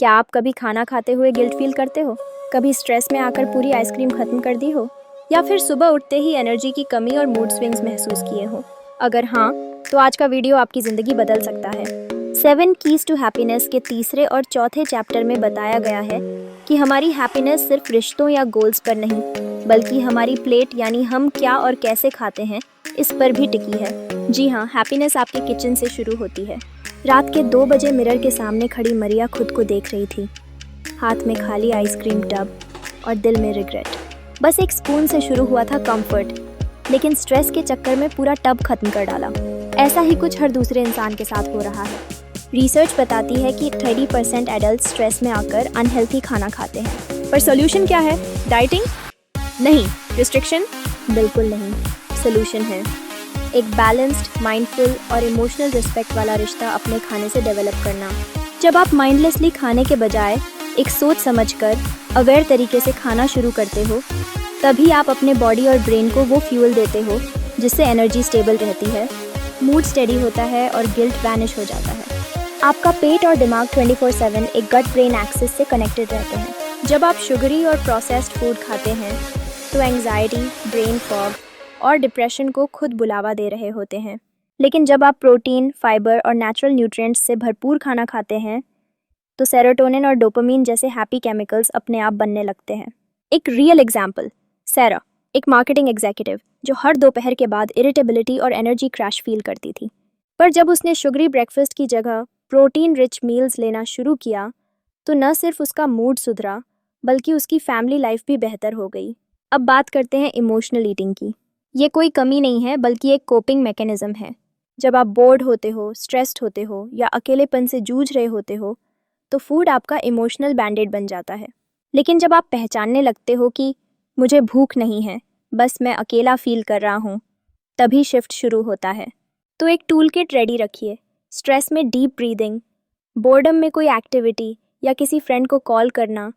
क्या आप कभी खाना खाते हुए गिल्ट फील करते हो? कभी स्ट्रेस में आकर पूरी आइसक्रीम खत्म कर दी हो? या फिर सुबह उठते ही एनर्जी की कमी और मूड स्विंग्स महसूस किए हो? अगर हाँ, तो आज का वीडियो आपकी ज़िंदगी बदल सकता है। 7 कीज टू हैप्पीनेस के तीसरे और चौथे चैप्टर में बताया गया है कि हमारी हैप्पीनेस सिर्फ रिश्तों या गोल्स पर नहीं, बल्कि हमारी प्लेट यानी हम क्या और कैसे खाते हैं, इस पर भी टिकी है। जी हाँ, हैप्पीनेस आपके किचन से शुरू होती है। रात के 2 बजे मिरर के सामने खड़ी मरिया खुद को देख रही थी, हाथ में खाली आइसक्रीम टब और दिल में रिग्रेट। बस एक स्पून से शुरू हुआ था कंफर्ट, लेकिन स्ट्रेस के चक्कर में पूरा टब खत्म कर डाला। ऐसा ही कुछ हर दूसरे इंसान के साथ हो रहा है। रिसर्च बताती है कि 30% एडल्ट स्ट्रेस में आकर अनहेल्थी खाना खाते हैं। पर सोल्यूशन क्या है? डाइटिंग? नहीं। रिस्ट्रिक्शन? बिल्कुल नहीं। सोल्यूशन है एक बैलेंस्ड, माइंडफुल और इमोशनल रिस्पेक्ट वाला रिश्ता अपने खाने से डेवलप करना। जब आप माइंडलेसली खाने के बजाय एक सोच समझकर अवेयर तरीके से खाना शुरू करते हो, तभी आप अपने बॉडी और ब्रेन को वो फ्यूल देते हो जिससे एनर्जी स्टेबल रहती है, मूड स्टेडी होता है और गिल्ट वैनिश हो जाता है। आपका पेट और दिमाग 24/7 एक गट ब्रेन एक्सिस से कनेक्टेड रहते हैं। जब आप शुगरी और प्रोसेस्ड फूड खाते हैं तो एंग्जाइटी, ब्रेन फॉग और डिप्रेशन को खुद बुलावा दे रहे होते हैं। लेकिन जब आप प्रोटीन, फाइबर और नेचुरल न्यूट्रिएंट्स से भरपूर खाना खाते हैं तो सेरोटोनिन और डोपामीन जैसे हैप्पी केमिकल्स अपने आप बनने लगते हैं। एक रियल एग्जाम्पल, सैरा, एक मार्केटिंग एग्जीक्यूटिव जो हर दोपहर के बाद इरिटेबिलिटी और एनर्जी क्रैश फील करती थी। पर जब उसने शुगरी ब्रेकफास्ट की जगह प्रोटीन रिच मील्स लेना शुरू किया तो न सिर्फ उसका मूड सुधरा, बल्कि उसकी फैमिली लाइफ भी बेहतर हो गई। अब बात करते हैं इमोशनल ईटिंग की। ये कोई कमी नहीं है, बल्कि एक कोपिंग मैकेनिज्म है। जब आप बोर्ड होते हो, स्ट्रेस्ड होते हो या अकेलेपन से जूझ रहे होते हो, तो फूड आपका इमोशनल बैंडेड बन जाता है। लेकिन जब आप पहचानने लगते हो कि मुझे भूख नहीं है, बस मैं अकेला फील कर रहा हूँ, तभी शिफ्ट शुरू होता है। तो एक टूल किट रेडी रखिए। स्ट्रेस में डीप ब्रीदिंग, बोर्डम में कोई एक्टिविटी या किसी फ्रेंड को कॉल करना,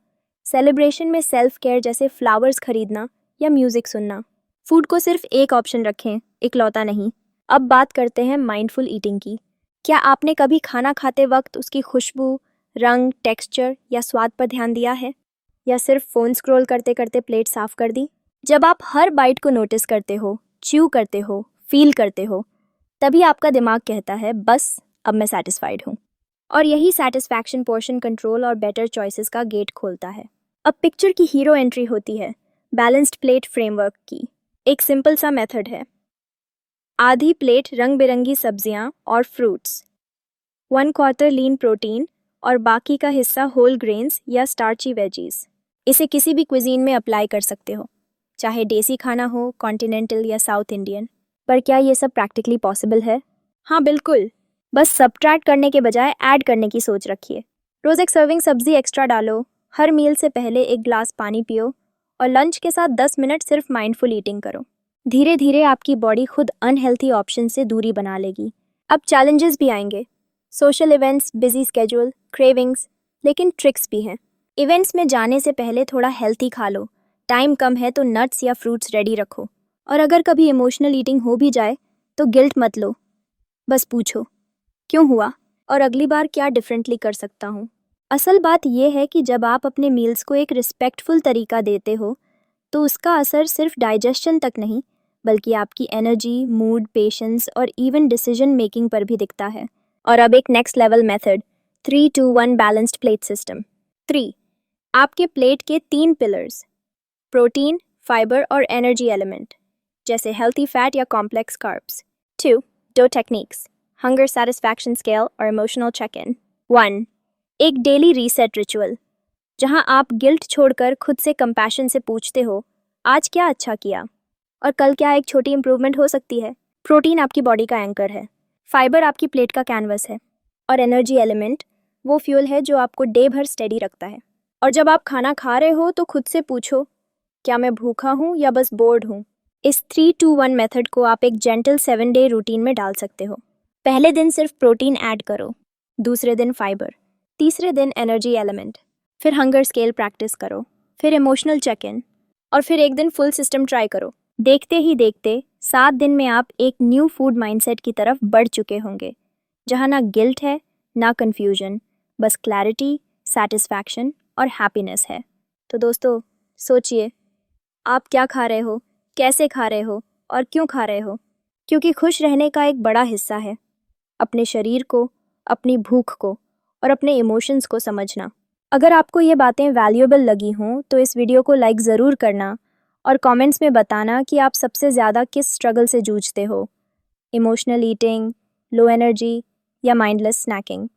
सेलिब्रेशन में सेल्फ केयर जैसे फ्लावर्स खरीदना या म्यूजिक सुनना। फूड को सिर्फ एक ऑप्शन रखें, इकलौता नहीं। अब बात करते हैं माइंडफुल ईटिंग की। क्या आपने कभी खाना खाते वक्त उसकी खुशबू, रंग, टेक्सचर या स्वाद पर ध्यान दिया है? या सिर्फ फ़ोन स्क्रॉल करते करते प्लेट साफ कर दी? जब आप हर बाइट को नोटिस करते हो, च्यू करते हो, फील करते हो, तभी आपका दिमाग कहता है बस अब मैं सेटिस्फाइड हूँ। और यही सेटिस्फैक्शन पोर्शन कंट्रोल और बेटर चॉइसेस का गेट खोलता है। अब पिक्चर की हीरो एंट्री होती है बैलेंस्ड प्लेट फ्रेमवर्क की। एक सिंपल सा मेथड है। आधी प्लेट रंग बिरंगी सब्जियां और फ्रूट्स, 1/4 लीन प्रोटीन और बाकी का हिस्सा होल ग्रेन्स या स्टार्ची वेजीज। इसे किसी भी क्विजीन में अप्लाई कर सकते हो, चाहे देसी खाना हो, कॉन्टिनेंटल या साउथ इंडियन। पर क्या ये सब प्रैक्टिकली पॉसिबल है? हाँ, बिल्कुल। बस सब्ट्रैक्ट करने के बजाय ऐड करने की सोच रखिए। रोज़ एक सर्विंग सब्जी एक्स्ट्रा डालो, हर मील से पहले एक ग्लास पानी पियो और लंच के साथ 10 मिनट सिर्फ माइंडफुल ईटिंग करो। धीरे धीरे आपकी बॉडी खुद अनहेल्थी ऑप्शन से दूरी बना लेगी। अब चैलेंजेस भी आएंगे, social events, busy schedule, cravings, लेकिन ट्रिक्स भी हैं। इवेंट्स में जाने से पहले थोड़ा हेल्थी खा लो, टाइम कम है तो नट्स या फ्रूट्स रेडी रखो। और अगर कभी इमोशनल ईटिंग हो भी जाए तो गिल्ट मत लो, बस पूछो क्यों हुआ और अगली बार क्या डिफरेंटली कर सकता हूँ। असल बात यह है कि जब आप अपने मील्स को एक रिस्पेक्टफुल तरीका देते हो तो उसका असर सिर्फ डाइजेशन तक नहीं, बल्कि आपकी एनर्जी, मूड, पेशेंस और इवन डिसीजन मेकिंग पर भी दिखता है। और अब एक next level method, 3-2-1 balanced plate system. 3. आपके प्लेट के 3 पिलर्स, प्रोटीन, फाइबर और एनर्जी एलिमेंट, जैसे हेल्थी फैट या कॉम्प्लेक्स कार्ब्स। 2. डो टेक्निक्स, हंगर सैटिस्फैक्शन स्केल और इमोशनल चेक इन। 1. एक डेली रीसेट रिचुअल, जहां आप गिल्ट छोड़कर खुद से कंपैशन से पूछते हो आज क्या अच्छा किया और कल क्या एक छोटी इंप्रूवमेंट हो सकती है। प्रोटीन आपकी बॉडी का एंकर है, फाइबर आपकी प्लेट का कैनवस है और एनर्जी एलिमेंट वो फ्यूल है जो आपको डे भर स्टेडी रखता है। और जब आप खाना खा रहे हो तो खुद से पूछो क्या मैं भूखा हूँ या बस बोर्ड हूँ। इस 3-2-1 मेथड को आप एक जेंटल 7-डे रूटीन में डाल सकते हो। पहले दिन सिर्फ प्रोटीन ऐड करो, दूसरे दिन फाइबर, तीसरे दिन एनर्जी एलिमेंट, फिर हंगर स्केल प्रैक्टिस करो, फिर इमोशनल चेक इन और फिर एक दिन फुल सिस्टम ट्राई करो। देखते ही देखते 7 दिन में आप एक न्यू फूड माइंडसेट की तरफ बढ़ चुके होंगे, जहाँ ना गिल्ट है ना कंफ्यूजन, बस क्लैरिटी, सेटिस्फैक्शन और हैप्पीनेस है। तो दोस्तों सोचिए, आप क्या खा रहे हो, कैसे खा रहे हो और क्यों खा रहे हो, क्योंकि खुश रहने का एक बड़ा हिस्सा है अपने शरीर को, अपनी भूख को और अपने इमोशंस को समझना। अगर आपको ये बातें वैल्यूएबल लगी हों तो इस वीडियो को लाइक ज़रूर करना और कमेंट्स में बताना कि आप सबसे ज़्यादा किस स्ट्रगल से जूझते हो, इमोशनल ईटिंग, लो एनर्जी या माइंडलेस स्नैकिंग।